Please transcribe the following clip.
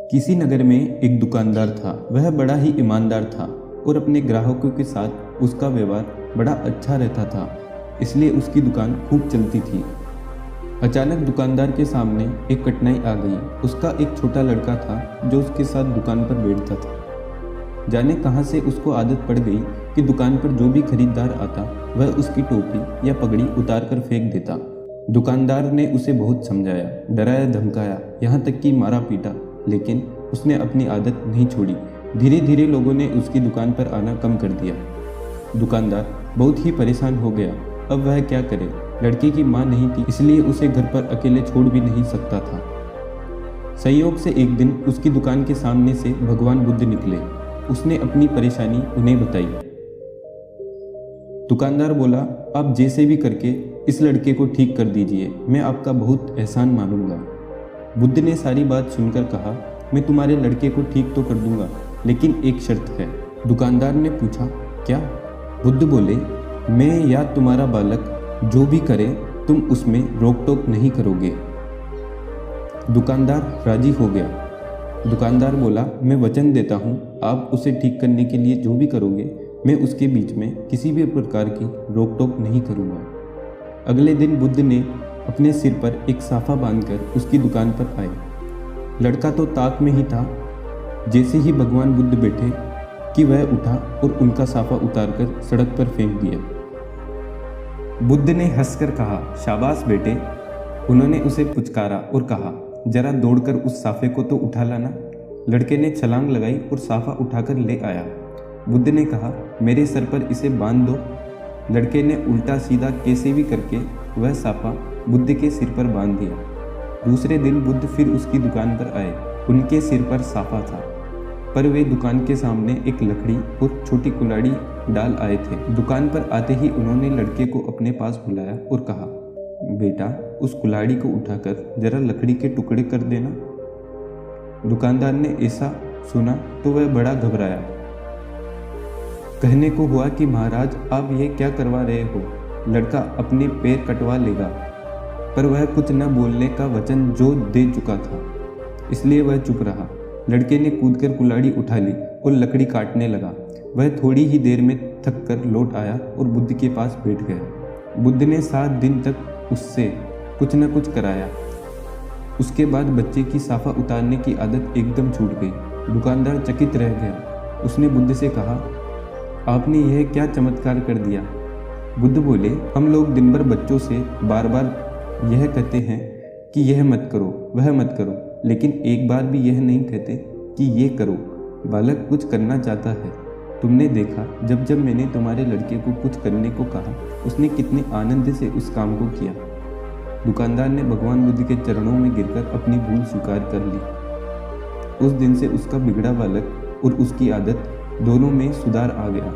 किसी नगर में एक दुकानदार था। वह बड़ा ही ईमानदार था और अपने ग्राहकों के साथ उसका व्यवहार बड़ा अच्छा रहता था, इसलिए उसकी दुकान खूब चलती थी। अचानक दुकानदार के सामने एक कठिनाई आ गई। उसका एक छोटा लड़का था जो उसके साथ दुकान पर बैठता था। जाने कहाँ से उसको आदत पड़ गई कि दुकान पर जो भी खरीदार आता वह उसकी टोपी या पगड़ी उतार कर फेंक देता। दुकानदार ने उसे बहुत समझाया, डराया, धमकाया, यहाँ तक कि मारा पीटा, लेकिन उसने अपनी आदत नहीं छोड़ी। धीरे धीरे लोगों ने उसकी दुकान पर आना कम कर दिया। दुकानदार बहुत ही परेशान हो गया। अब वह क्या करे? लड़के की माँ नहीं थी, इसलिए उसे घर पर अकेले छोड़ भी नहीं सकता था। संयोग से एक दिन उसकी दुकान के सामने से भगवान बुद्ध निकले। उसने अपनी परेशानी उन्हें बताई। दुकानदार बोला, आप जैसे भी करके इस लड़के को ठीक कर दीजिए, मैं आपका बहुत एहसान मानूंगा। बुद्ध ने सारी बात सुनकर कहा, मैं तुम्हारे लड़के को ठीक तो कर दूंगा, लेकिन एक शर्त है। दुकानदार ने पूछा, क्या? बुद्ध बोले, मैं या तुम्हारा बालक जो भी करे तुम उसमें रोक टोक नहीं करोगे। दुकानदार राजी हो गया। दुकानदार बोला, मैं वचन देता हूँ, आप उसे ठीक करने के लिए जो भी करोगे मैं उसके बीच में किसी भी प्रकार की रोक टोक नहीं करूँगा। अगले दिन बुद्ध ने अपने सिर पर एक साफा बांधकर उसकी दुकान पर आए। लड़का तो ताक में ही था। जैसे ही भगवान बुद्ध बैठे कि वह उठा और उनका साफा उतारकर सड़क पर फेंक दिया। बुद्ध ने हंसकर कहा, शाबाश बेटे। उन्होंने उसे पुचकारा और कहा, जरा दौड़कर उस साफे को तो उठा लाना। लड़के ने छलांग लगाई और साफा उठाकर ले आया। बुद्ध ने कहा, मेरे सर पर इसे बांध दो। लड़के ने उल्टा सीधा कैसे भी करके वह साफा बुद्ध के सिर पर बांध दिया। दूसरे दिन बुद्ध फिर उसकी दुकान पर आए। उनके सिर पर साफा था, पर वे दुकान के सामने एक लकड़ी और छोटी कुल्हाड़ी डाल आए थे। दुकान पर आते ही उन्होंने लड़के को अपने पास बुलाया और कहा, बेटा, उस कुल्हाड़ी को उठाकर जरा लकड़ी के टुकड़े कर देना। दुकानदार ने ऐसा सुना तो वह बड़ा घबराया। कहने को हुआ कि महाराज, आप ये क्या करवा रहे हो? लड़का अपने पैर कटवा लेगा। पर वह कुछ न बोलने का वचन जो दे चुका था, इसलिए वह चुप रहा। लड़के ने कूदकर कुल्हाड़ी उठा ली और लकड़ी काटने लगा। वह थोड़ी ही देर में थक कर लौट आया और बुद्ध के पास बैठ गया। बुद्ध ने 7 दिन तक उससे कुछ न कुछ कराया। उसके बाद बच्चे की साफा उतारने की आदत एकदम छूट गई। दुकानदार चकित रह गया। उसने बुद्ध से कहा, आपने यह क्या चमत्कार कर दिया? बुद्ध बोले, हम लोग दिन भर बच्चों से बार बार यह कहते हैं कि यह मत करो, वह मत करो, लेकिन एक बार भी यह नहीं कहते कि ये करो। बालक कुछ करना चाहता है। तुमने देखा, जब जब मैंने तुम्हारे लड़के को कुछ करने को कहा, उसने कितने आनंद से उस काम को किया। दुकानदार ने भगवान बुद्ध के चरणों में गिरकर अपनी भूल स्वीकार कर ली। उस दिन से उसका बिगड़ा बालक और उसकी आदत दोनों में सुधार आ गया।